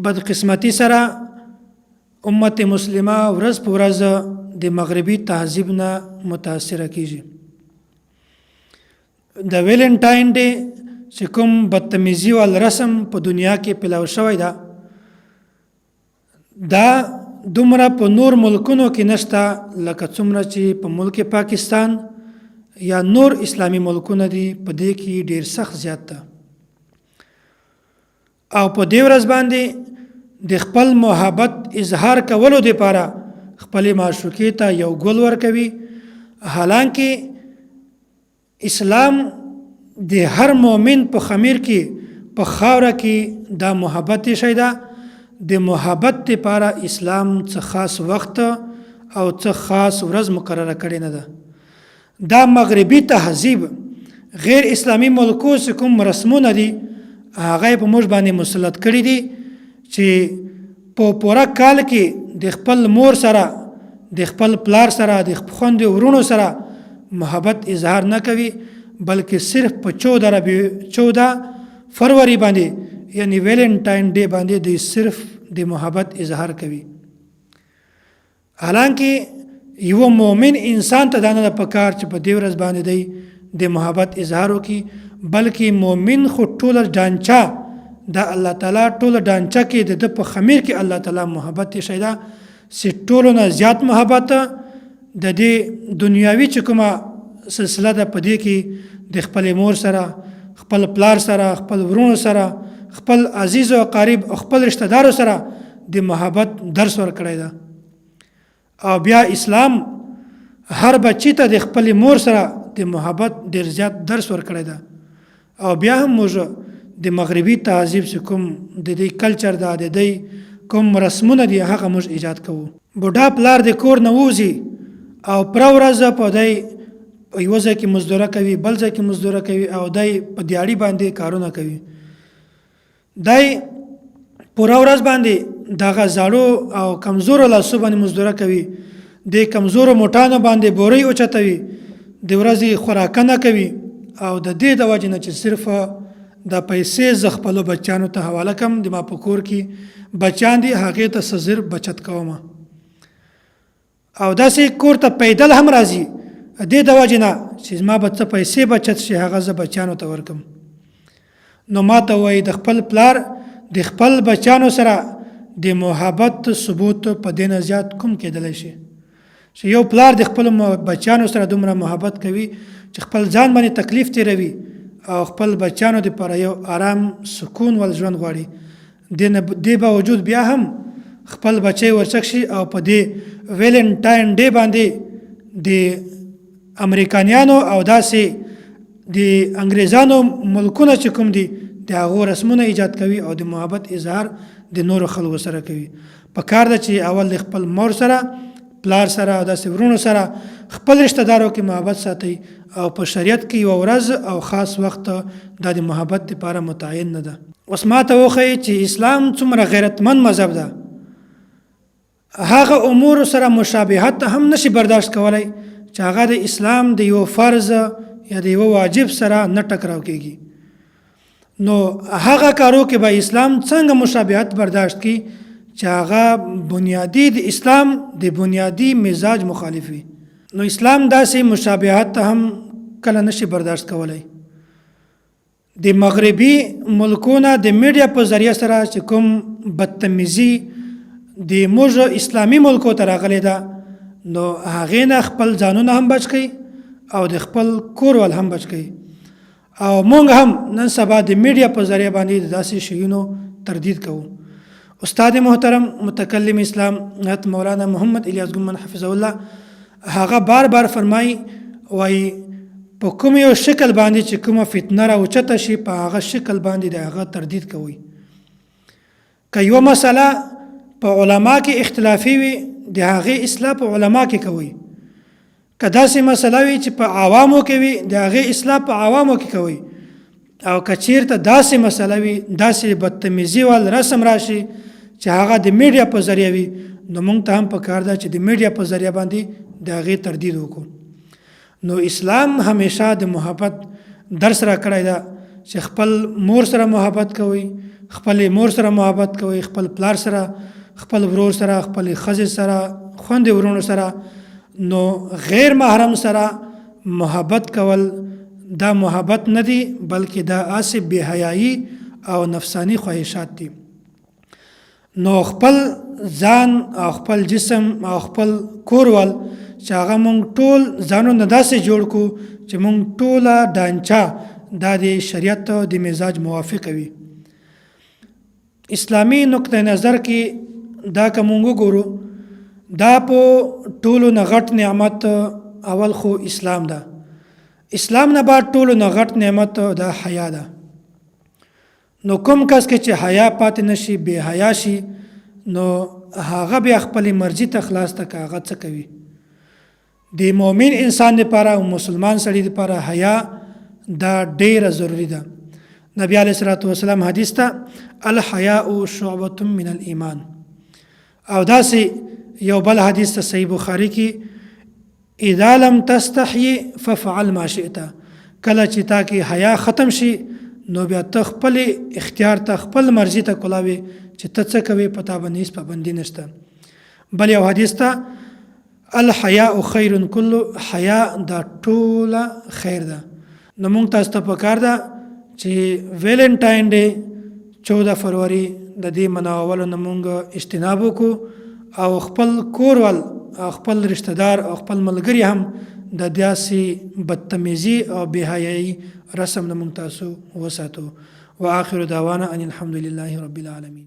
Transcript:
بدقسمتی سره امت مسلمه ورځ په ورځ د مغربي تهذیب نه متاثره کیږي. د ویلنټاین ډے چې کوم بدتمیزي وال رسم په دنیا کې پلاو شوی دا دومره په نور ملکونو کې نشته لکه څومره چې په ملک پاکستان یا نور اسلامی ملکونه دي. په دې کې ډیر سخت زیات ده او په دې ورځ باندې د خپل محبت اظهار کولو لپاره خپل معشوقې ته یو ګل ورکوي. حالانکه اسلام د هر مؤمن په خمیر کې په خاوره کې دا محبت شي ده. د محبت لپاره اسلام څه خاص وخت او څه خاص ورځ مقرره کړې نه ده. دا مغربي تهذیب غیر اسلامی ملکو چې کوم رسمونه دي هغه په موږ باندې مسلط کړي دي چې په پوره کال کې د خپل مور سره د خپل پلار سره د خویندو ورونو سره محبت اظهار نه کوي بلکې صرف په 14 فروری باندې یعنی ویلنټاین ډے باندې د صرف د محبت اظهار کوي. حالانکه یو مؤمن انسان ته دانه پکار چې په دې ورځ باندې دی د محبت اظهار وکي بلکې مؤمن خو ټول ډانچا د الله تعالی ټول ډانچا کې د په خمیر کې الله تعالی محبت شي دا چې ټولو نه زیات محبت د دې دنیاوي چې کومه سلسله ده په دې کې د خپل مور سره خپل پلار سره خپل ورونو سره خپل عزیز او قریب او خپل رشتہ دارو سره د محبت درس ورکړی ده. او بیا اسلام هر بچی ته د خپل مور سره د محبت ډیر زیات درس ورکړی ده. او بیا هم موږ د مغربي تهذیب چې کوم د دې کلچر ده د دې کوم رسمونه دي هغه موږ ایجاد کوو. بوډا پلار د کور نه ووځي او پر ورځ په دې یو ځای کې مزدوره کوي بل ځای کې مزدوره کوي او دای په دیاړي باندې کارونه کوي. دای پر ورځ باندې دغه زړو او کمزور لاسو باندې مزدوره کوي د کمزور موټانو باندې بوري اوچتوي د ورځې خوراکونه کوي او د دې د وجه نه چې صرف د پیسې ز خپل بچانو ته حواله کم د ما په کور کې بچان دي هغه ته سزر بچت کوم او داسې کور ته پیدل هم راځي د دې د وجه نه چې ما به څه پیسې بچت شي هغه ز بچانو ته ورکم. نو ما ته وای د خپل پلار د خپل بچانو سره د محبت ثبوت په دې زیات کوم کېدلی شي چې یو پلار د خپل بچانو سره دومره محبت کوي چې خپل ځان باندې تکلیف تیروي او خپل بچانو لپاره یو آرام سکون ول ژوند غواړي. د باوجود بیا هم خپل بچي ورچک شي او په دې ویلنټاین ډے باندې د امریکایانو او داسې د انګریزانو ملکونه چې کوم دي د هغو رسمونه ایجاد کوي او د محبت اظهار د نورو خلکو سره کوي. په کار ده چې اول د خپل مور سره پلار سره او داسې ورونو سره خپل رشتہ دارو کې محبت ساتي او په شریعت کې یو ورځ او خاص وخت د محبت لپاره متعین نه ده. اوس ما ته وښیي چې اسلام څومره غیرتمند مذهب ده هغه امور سره مشابهت هم نشي برداشت کولای چې هغه د اسلام د یو فرض یا د یو واجب سره نه ټکراو کیږي. نو هغه کارو کې به اسلام څنګه مشابهت برداشت کی چې هغه بنیادی د اسلام د بنیادی مزاج مخالف وي. نو اسلام داسې مشابهت هم کله نشي برداشت کولای. د مغربي ملکونو د میډیا په ذریعہ سره چې کوم بدتمیزي د موږ اسلامی ملکو ته راغلی ده نو هغه نه خپل ځانونه هم بچ کړي او د خپل کور ول هم بچ کړي. او مونږ هم نن سبا د میډیا په ذریعہ باندې داسې شیونو تردید کوو. استاد محترم متکلم اسلام حضرت مولانا محمد الیاس ګومن حفظه الله هغه بار بار فرمایي وای په کوم یو شکل باندې چې کومه فتنه راوچته شي په هغه شکل باندې د هغه تردید کوي. که یو مسله په علما کې اختلافي وي د هغه اصلاح په علما کې کوي. که داسې مسله وي چې په عوامو کې وي د هغه اصلاح په عوامو کې کوي. او که چیرته داسې مسله وي داسې بدتمیزي ول رسم راشي چې هغه د میډیا په ذریعہ وي نو موږ ته هم پکار ده چې د میډیا په ذریعہ باندې د هغې تردید وکړو. نو اسلام همیشه د محبت درس را کړی ده چې خپل مور سره محبت کوئ خپل مور سره محبت کوئ، خپل پلار سره، خپل ورور سره، خپل ښځې سره، خویندې ورونو سره. نو غیر محرم سره محبت کول دا محبت نه دی، بلکې دا آسف بې حیایي او نفسانی خواهشات دي. نو خپل ځان او خپل جسم او خپل کورول چې هغه مونږ ټول ځانونه داسې جوړ کو چې مونږ ټوله ډانچه دا د شریعت او د مزاج موافق وي. اسلامی نقطه نظر کې دا که مونږ وګورو، دا په ټولو نه غټ نعمت اول خو اسلام ده. اسلام نه بعد ټولو نه غټ نعمت دا حیا ده. نو کوم کس کې چې حیا پاتې نشي، بې حیا شي، نو هغه بیا خپل مرضی ته خلاص ته هغه څه کوي. د مؤمن انسان لپاره او مسلمان سړي لپاره حیا دا ډیره ضروری ده. نبی علیه الصلاۃ والسلام حدیث ته الحیاء شعبة من الایمان، او داسې یو بل حدیث ته صحیح بخاری کې اذا لم تستحي ففعل ما شئت، کله چې تا کې حیا ختم شي نو بیا ته خپل اختیار ته خپل مرضی ته کولاوي چې ته څه کوي، پتا باندې هیڅ پابندي نشته. بل یو حدیث ته الحیاء خیر کل، حیا دا ټوله خیر ده. نو مونږ تاسو ته پکار ده چې ویلنټاین ډے 14 فروری د دې مناولو نه مونږ اجتناب وکړو او خپل کورول او خپل رشتہ دار او خپل ملګری هم د داسې بدتمیزي او بېحیایي رسم نه مونږ تاسو وساتو. واخر دعوانا ان الحمد لله رب العالمین.